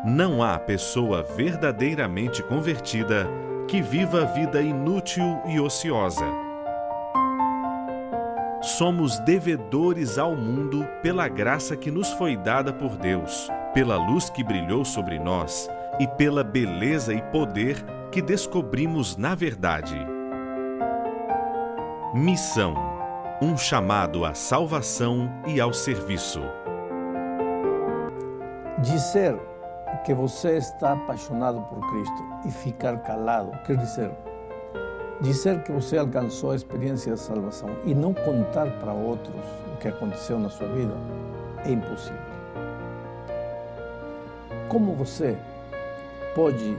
Não há pessoa verdadeiramente convertida que viva a vida inútil e ociosa. Somos devedores ao mundo pela graça que nos foi dada por Deus, pela luz que brilhou sobre nós e pela beleza e poder que descobrimos na verdade. Missão: um chamado à salvação e ao serviço. Dizer que você está apaixonado por Cristo e ficar calado, quer dizer que você alcançou a experiência da salvação e não contar para outros o que aconteceu na sua vida, é impossível. Como você pode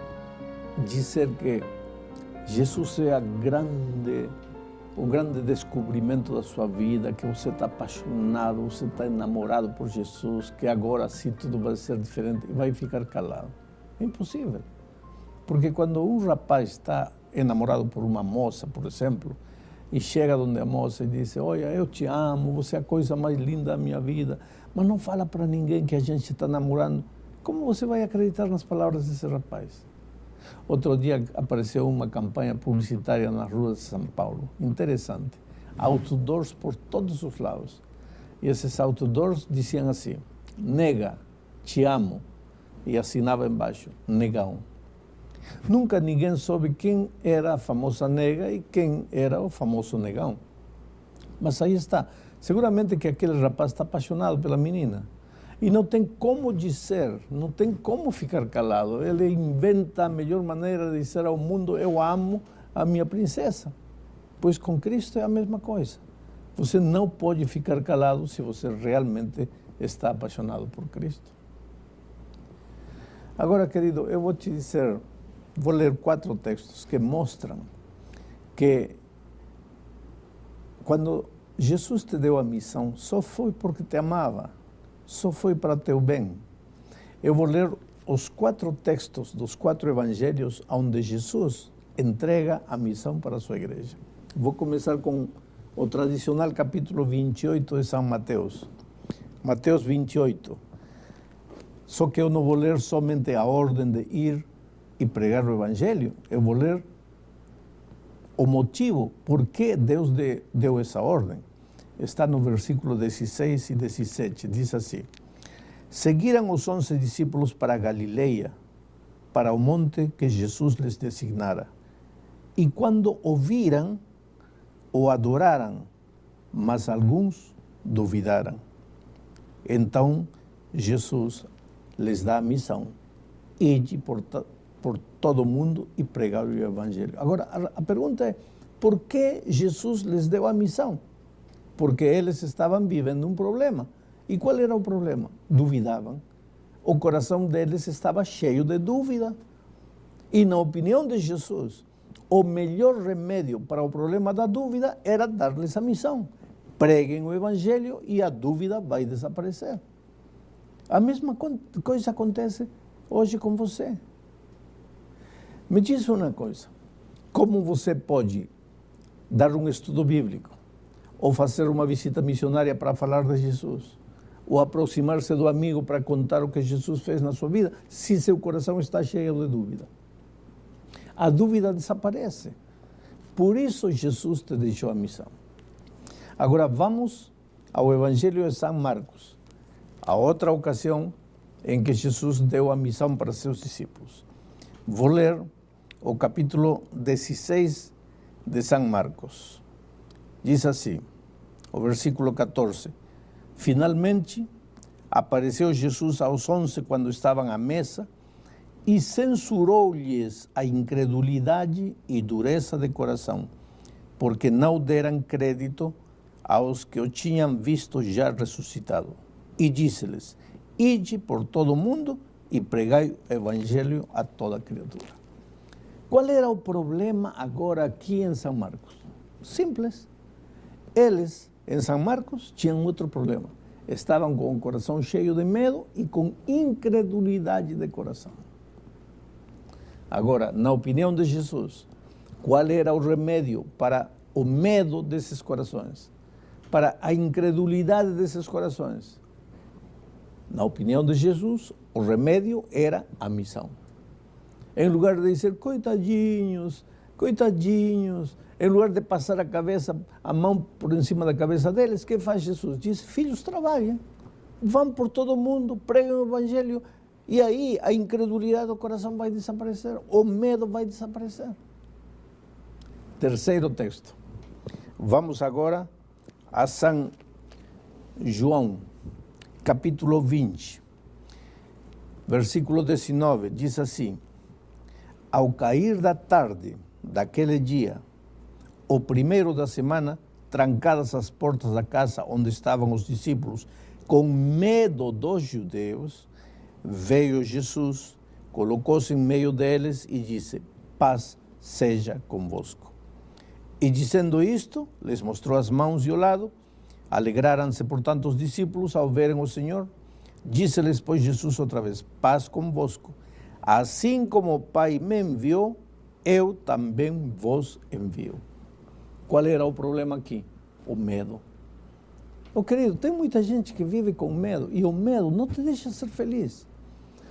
dizer que Jesus é o grande descobrimento da sua vida, que você está apaixonado, você está enamorado por Jesus, que agora sim tudo vai ser diferente e vai ficar calado? É impossível. Porque quando um rapaz está enamorado por uma moça, por exemplo, e chega onde a moça e diz: olha, eu te amo, você é a coisa mais linda da minha vida, mas não fala para ninguém que a gente está namorando, como você vai acreditar nas palavras desse rapaz? Outro dia apareceu uma campanha publicitária nas ruas de São Paulo, interessante, outdoors por todos os lados. E esses outdoors diziam assim: nega, te amo, e assinava embaixo, negão. Nunca ninguém soube quem era a famosa nega e quem era o famoso negão. Mas aí está, seguramente que aquele rapaz está apaixonado pela menina. E não tem como dizer, não tem como ficar calado. Ele inventa a melhor maneira de dizer ao mundo: eu amo a minha princesa. Pois com Cristo é a mesma coisa. Você não pode ficar calado se você realmente está apaixonado por Cristo. Agora, querido, eu vou te dizer, vou ler 4 textos que mostram que quando Jesus te deu a missão, só foi porque te amava. Só foi para teu bem. Eu vou ler os 4 textos dos 4 evangelhos onde Jesus entrega a missão para a sua igreja. Vou começar com o tradicional capítulo 28 de São Mateus. Mateus 28. Só que eu não vou ler somente a ordem de ir e pregar o evangelho. Eu vou ler o motivo por que Deus deu essa ordem. Está no versículo 16 e 17, diz assim: seguiram os 11 discípulos para a Galileia, para o monte que Jesus lhes designara. E quando o viram, o adoraram, mas alguns duvidaram. Então Jesus lhes dá a missão: ide por todo o mundo e pregar o evangelho. Agora, a pergunta é: por que Jesus lhes deu a missão? Porque eles estavam vivendo um problema. E qual era o problema? Duvidavam. O coração deles estava cheio de dúvida. E na opinião de Jesus, o melhor remédio para o problema da dúvida era dar-lhes a missão. Preguem o evangelho e a dúvida vai desaparecer. A mesma coisa acontece hoje com você. Me diz uma coisa: como você pode dar um estudo bíblico, ou fazer uma visita missionária para falar de Jesus, ou aproximar-se do amigo para contar o que Jesus fez na sua vida, se seu coração está cheio de dúvida? A dúvida desaparece. Por isso Jesus te deixou a missão. Agora vamos ao Evangelho de São Marcos, a outra ocasião em que Jesus deu a missão para seus discípulos. Vou ler o capítulo 16 de São Marcos. Diz assim, o versículo 14: finalmente apareceu Jesus aos 11 quando estavam à mesa e censurou-lhes a incredulidade e dureza de coração, porque não deram crédito aos que o tinham visto já ressuscitado. E disse-lhes: ide por todo o mundo e pregai o evangelho a toda criatura. Qual era o problema agora aqui em São Marcos? Simples. Eles, em São Marcos, tinham outro problema. Estavam com o coração cheio de medo e com incredulidade de coração. Agora, na opinião de Jesus, qual era o remédio para o medo desses corações, para a incredulidade desses corações? Na opinião de Jesus, o remédio era a missão. Em lugar de dizer, coitadinhos, coitadinhos, em lugar de passar a mão por cima da cabeça deles, o que faz Jesus? Diz, filhos, trabalhem, vão por todo o mundo, preguem o Evangelho, e aí a incredulidade do coração vai desaparecer, o medo vai desaparecer. Terceiro texto. Vamos agora a São João, capítulo 20, versículo 19, diz assim: ao cair da tarde daquele dia, o primeiro da semana, trancadas as portas da casa onde estavam os discípulos, com medo dos judeus, veio Jesus, colocou-se em meio deles e disse, paz seja convosco. E dizendo isto, lhes mostrou as mãos e o lado. Alegraram-se, portanto, os discípulos ao verem o Senhor. Disse-lhes, pois, Jesus outra vez, paz convosco. Assim como o Pai me enviou, eu também vos envio. Qual era o problema aqui? O medo. Oh, querido, tem muita gente que vive com medo, e o medo não te deixa ser feliz.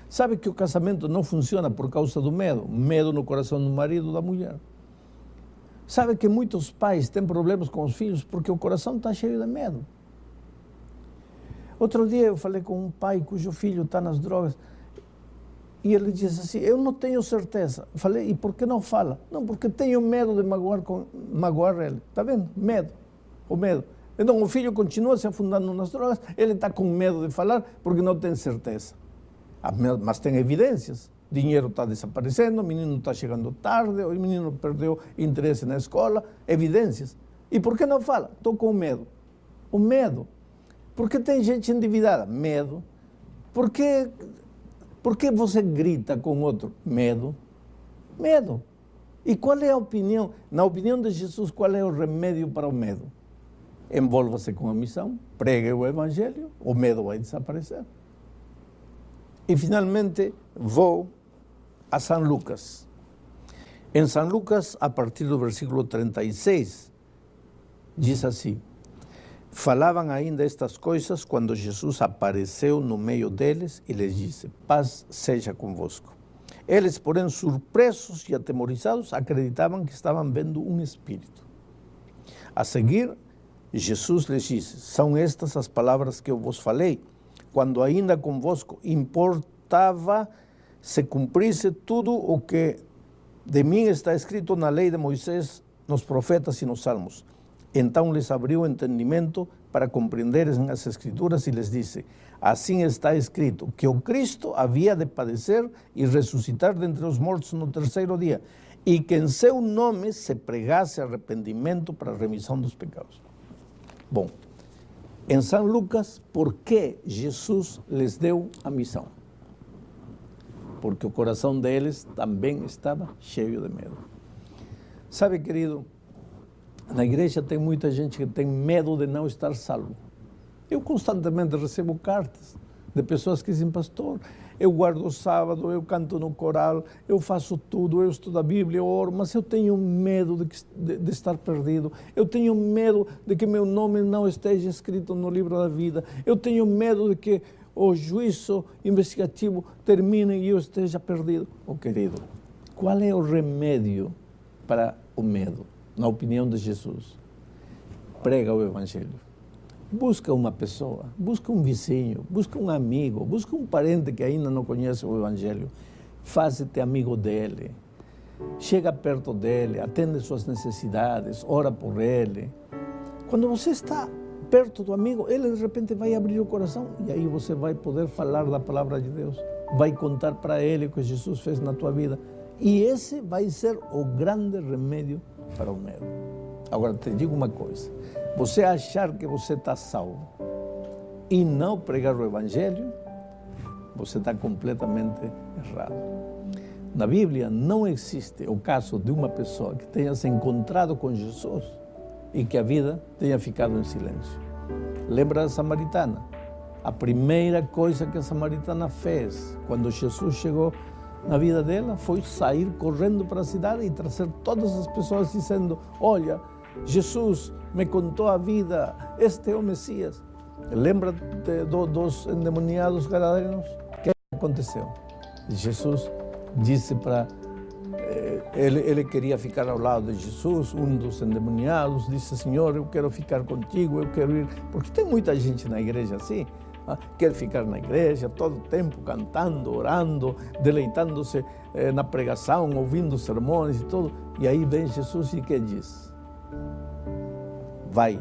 Sabe que o casamento não funciona por causa do medo? Medo no coração do marido ou da mulher. Sabe que muitos pais têm problemas com os filhos porque o coração está cheio de medo. Outro dia eu falei com um pai cujo filho está nas drogas, e ele disse assim, eu não tenho certeza. Eu falei, e por que não fala? Não, porque tenho medo de magoar ele. Está vendo? Medo. O medo. Então o filho continua se afundando nas drogas, ele está com medo de falar porque não tem certeza. Mas tem evidências. Dinheiro está desaparecendo, o menino está chegando tarde, o menino perdeu interesse na escola, evidências. E por que não fala? Estou com medo. O medo. Porque tem gente endividada? Medo. Por que você grita com outro? Medo. Medo. E qual é a opinião? Na opinião de Jesus, qual é o remédio para o medo? Envolva-se com a missão, pregue o Evangelho, o medo vai desaparecer. E finalmente vou a São Lucas. Em São Lucas, a partir do versículo 36, diz assim, falavam ainda estas coisas quando Jesus apareceu no meio deles e lhes disse, paz seja convosco. Eles, porém, surpresos e atemorizados, acreditavam que estavam vendo um espírito. A seguir, Jesus lhes disse, são estas as palavras que eu vos falei, quando ainda convosco importava se cumprisse tudo o que de mim está escrito na lei de Moisés, nos profetas e nos salmos. Então lhes abriu o entendimento para compreenderem as Escrituras e lhes disse, assim está escrito, que o Cristo havia de padecer e ressuscitar dentre os mortos no terceiro dia, e que em seu nome se pregasse arrependimento para a remissão dos pecados. Bom, em São Lucas, por que Jesus lhes deu a missão? Porque o coração deles também estava cheio de medo. Sabe, querido, na igreja tem muita gente que tem medo de não estar salvo. Eu constantemente recebo cartas de pessoas que dizem, pastor, eu guardo o sábado, eu canto no coral, eu faço tudo, eu estudo a Bíblia, eu oro, mas eu tenho medo de estar perdido, eu tenho medo de que meu nome não esteja escrito no livro da vida, eu tenho medo de que o juízo investigativo termine e eu esteja perdido. Oh, querido, qual é o remédio para o medo, na opinião de Jesus? Prega o Evangelho. Busca uma pessoa, busca um vizinho, busca um amigo, busca um parente que ainda não conhece o Evangelho. Faze-te amigo dele, chega perto dele, atende suas necessidades, ora por ele. Quando você está perto do amigo, ele de repente vai abrir o coração e aí você vai poder falar da palavra de Deus, vai contar para ele o que Jesus fez na tua vida. E esse vai ser o grande remédio para o medo. Agora, te digo uma coisa, você achar que você está salvo e não pregar o Evangelho, você está completamente errado. Na Bíblia não existe o caso de uma pessoa que tenha se encontrado com Jesus e que a vida tenha ficado em silêncio. Lembra da samaritana? A primeira coisa que a samaritana fez quando Jesus chegou na vida dela foi sair correndo para a cidade e trazer todas as pessoas dizendo, olha, Jesus me contou a vida, este é o Messias. Lembra dos endemoniados gadarenos? O que aconteceu? Jesus disse para... Ele queria ficar ao lado de Jesus, um dos endemoniados disse: Senhor, eu quero ficar contigo, eu quero ir... Porque tem muita gente na igreja assim, quer ficar na igreja todo o tempo, cantando, orando, deleitando-se na pregação, ouvindo sermões e tudo. E aí vem Jesus e que diz? Vai,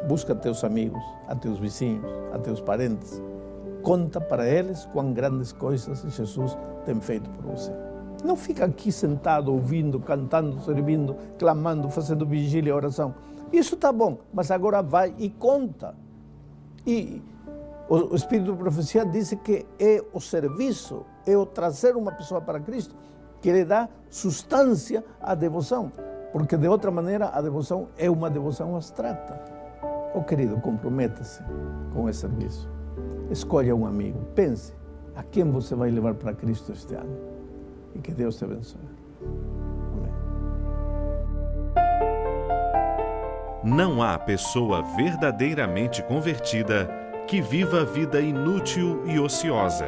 busca teus amigos, a teus vizinhos, a teus parentes, conta para eles quão grandes coisas Jesus tem feito por você. Não fica aqui sentado, ouvindo, cantando, servindo, clamando, fazendo vigília e oração. Isso está bom, mas agora vai e conta. E o Espírito de Profecia diz que é o serviço, é o trazer uma pessoa para Cristo que lhe dá substância à devoção. Porque de outra maneira a devoção é uma devoção abstrata. Oh querido, comprometa-se com esse serviço. Escolha um amigo, pense a quem você vai levar para Cristo este ano. E que Deus te abençoe. Amém. Não há pessoa verdadeiramente convertida que viva a vida inútil e ociosa.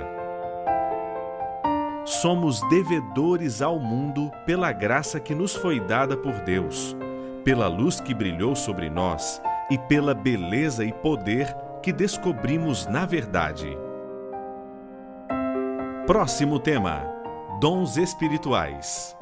Somos devedores ao mundo pela graça que nos foi dada por Deus, pela luz que brilhou sobre nós e pela beleza e poder que descobrimos na verdade. Próximo tema: Dons espirituais.